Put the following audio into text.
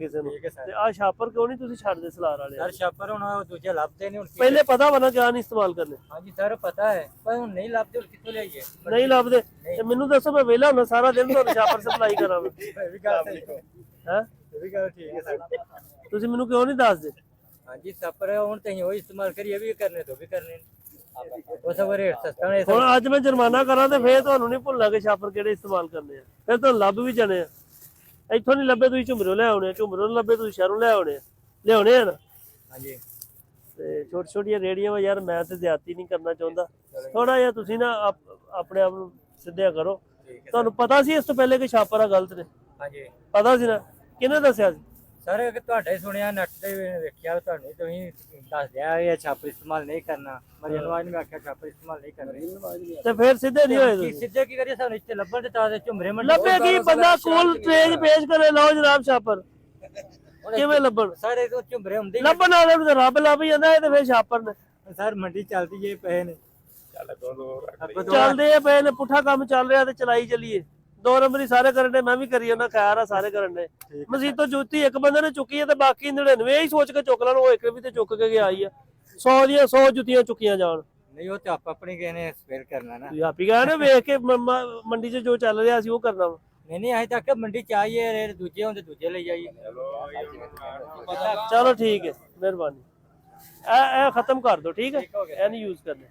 ਕਿਸੇ ਨੂੰ ਠੀਕ ਹੈ ਸਰ। ਤੇ ਆ ਛਾਪਰ ਕਿਉਂ ਨਹੀਂ ਤੁਸੀਂ ਛੱਡਦੇ ਸਲਾਰ ਵਾਲੇ? ਸਰ ਛਾਪਰ ਹੁਣ ਦੂਜੇ ਲੱਭਦੇ ਨੇ ਹੁਣ ਪਹਿਲੇ ਪਤਾ ਵਾ ਨਾ ਕਿਆ ਨਹੀਂ ਇਸਤੇਮਾਲ ਕਰਨੇ? ਹਾਂਜੀ ਸਰ ਪਤਾ ਹੈ ਪਰ ਹੁਣ ਨਹੀਂ ਲੱਭਦੇ, ਹੁਣ ਕਿੱਥੋਂ ਲਿਆਈਏ? ਨਹੀਂ ਲੱਭਦੇ ਤੇ ਮੈਨੂੰ ਦੱਸੋ, ਮੈਂ ਵਿਹਲਾ ਹੁੰਦਾ ਸਾਰਾ ਦਿਨ ਤੁਹਾਨੂੰ ਛਾਪਰ ਸਪਲਾਈ ਕਰਾਂ ਮੈਂ। ਇਹ ਵੀ ਗੱਲ ਸਹੀ ਹੈ, ਹੈ ਇਹ ਵੀ ਗੱਲ ਠੀਕ ਹੈ ਸਰ। ਤੁਸੀਂ ਮੈਨੂੰ ਕਿਉਂ ਨਹੀਂ ਦੱਸਦੇ? ਹਾਂਜੀ ਛਾਪਰ ਹੁਣ ਤੇ ਉਹ ਇਸਤੇਮਾਲ ਕਰੀਏ, ਵੀ ਕਰਨੇ ਤੋਂ ਵੀ ਕਰਨੇ ਉਹ ਸਭ ਰੇਟ ਸਸਤਾ ਨੇ। ਹੁਣ ਅੱਜ ਮੈਂ ਜੁਰਮਾਨਾ ਕਰਾਂ ਤੇ ਫੇਰ ਤੁਹਾਨੂੰ ਨਹੀਂ ਭੁੱਲਣਾ ਕਿ ਛਾਪਰ ਕਿਹੜੇ ਇਸਤੇਮਾਲ ਕਰਨੇ ਆ, ਫਿਰ ਤੁਹਾਨੂੰ ਲੱਭ ਵੀ ਜਾਣੇ ਆ। ਇੱਥੋਂ ਨਹੀਂ ਲੱਭੇ ਤੁਸੀਂ ਝੁਮਰੋਂ ਲੈ ਆਉਣੇ, ਝੁਮਰੋਂ ਨਹੀਂ ਲੱਭੇ ਤੁਸੀਂ ਸ਼ਹਿਰੋਂ ਲੈ ਆਉਣੇ ਲਿਆਉਣੇ ਆ ਨਾ। ਹਾਂਜੀ ਤੇ ਛੋਟੀ ਛੋਟੀਆਂ ਰੇੜੀਆਂ ਵਾ ਯਾਰ, ਮੈਂ ਤੇ ਜ਼ਿਆਦਤੀ ਨਹੀਂ ਕਰਨਾ ਚਾਹੁੰਦਾ। ਥੋੜਾ ਜਿਹਾ ਤੁਸੀਂ ਨਾ ਆਪਣੇ ਆਪ ਨੂੰ ਸਿੱਧਿਆ ਕਰੋ। ਤੁਹਾਨੂੰ ਪਤਾ ਸੀ ਇਸ ਤੋਂ ਪਹਿਲੇ ਕਿ ਛਾਪਰ ਆ ਗਲਤ ਨੇ? ਹਾਂਜੀ ਪਤਾ ਸੀ ਨਾ? ਕਿਹਨੇ ਦੱਸਿਆ ਸੀ? ਸਰ ਤੁਹਾਡਾ ਹੀ ਸੁਣਿਆ, ਨੈਟ ਤੇ ਵੇਖਿਆ, ਤੁਹਾਨੂੰ ਤੁਸੀਂ ਦੱਸ ਦਿਆ ਇਹ ਛਾਪਰ ਇਸਤੇਮਾਲ ਨਹੀਂ ਕਰਨਾ। ਮਰੀਨ ਨਵਾਜ਼ ਨੇ ਆਖਿਆ ਛਾਪਰ ਇਸਤੇਮਾਲ ਨਹੀਂ ਕਰਨਾ, ਤੇ ਫਿਰ ਸਿੱਧੇ ਨਹੀਂ ਹੋਏ ਕੀ ਤੁਸੀਂ? ਸਿੱਧੇ ਕੀ ਕਰੀਏ? ਸਾਨੂੰ ਇੱਥੇ ਲੱਭਣ ਦੇ ਤਾਂ ਝੁਮਰੇ ਮੰਡੀ ਲੱਭੇ ਕੀ ਬੰਦਾ ਕੋਲ ਤੇਜ ਪੇਸ਼ ਕਰੇ, ਲਓ ਜਨਾਬ ਛਾਪਰ ਕਿਵੇਂ ਲੱਭਣ? ਸਾਰੇ ਤੋਂ ਝੁਮਰੇ ਹੁੰਦੇ ਹੀ ਲੱਭਣ ਵਾਲੇ ਨੂੰ ਤਾਂ ਰੱਬ ਲੱਭ ਜਾਂਦਾ, ਇਹ ਤੇ ਫਿਰ ਛਾਪਰ ਨੇ। ਸਰ ਮੰਡੀ ਚੱਲਦੀ ਜੇ ਪਏ ਨੇ, ਚੱਲਦੇ ਪਏ ਨੇ, ਪੁੱਠਾ ਕੰਮ ਚੱਲ ਰਿਹਾ ਤੇ ਚਲਾਈ ਚੱਲੀਏ। 2 ਨੰਬਰੀ ਸਾਰੇ ਕਰਨ ਦੇ, ਮੈਂ ਵੀ ਕਰੀ ਉਹਨਾਂ, ਖੈਰ ਆ ਸਾਰੇ ਕਰਨ ਦੇ। ਮਸੀਤੋਂ ਜੁੱਤੀ ਇੱਕ ਬੰਦੇ ਨੇ ਚੁੱਕੀ ਹੈ ਤੇ ਬਾਕੀ 99 ਹੀ ਸੋਚ ਕੇ ਚੁੱਕ ਲੈਣ, ਉਹ ਇੱਕ ਵੀ ਤੇ ਚੁੱਕ ਕੇ ਗਿਆ ਹੀ ਆ। 100 ਦੀਆਂ 100 ਜੁੱਤੀਆਂ ਚੁੱਕੀਆਂ ਜਾਣ। ਨਹੀਂ ਉਹ ਤੇ ਆਪਣੀ ਕਿਸੇ ਨੇ ਸਪੇਅਰ ਕਰਨਾ ਨਾ। ਤੁਸੀਂ ਆਪੀ ਕਹੇ ਨਾ, ਵੇਖ ਕੇ ਮੰਡੀ 'ਚ ਜੋ ਚੱਲ ਰਿਹਾ ਸੀ ਉਹ ਕਰਨਾ ਵਾ। ਨਹੀਂ ਅਜੇ ਤੱਕ ਮੰਡੀ ਚ ਆਈਏ, ਰੇਟ ਦੂਜੇ ਹੁੰਦੇ ਦੂਜੇ ਲਈ ਜਾਈਏ। ਚਲੋ ਠੀਕ ਹੈ, ਮਿਹਰਬਾਨੀ। ਇਹ ਖਤਮ ਕਰ ਦਿਓ, ਠੀਕ ਹੈ? ਇਹ ਨਹੀਂ ਯੂਜ਼ ਕਰਨਾ।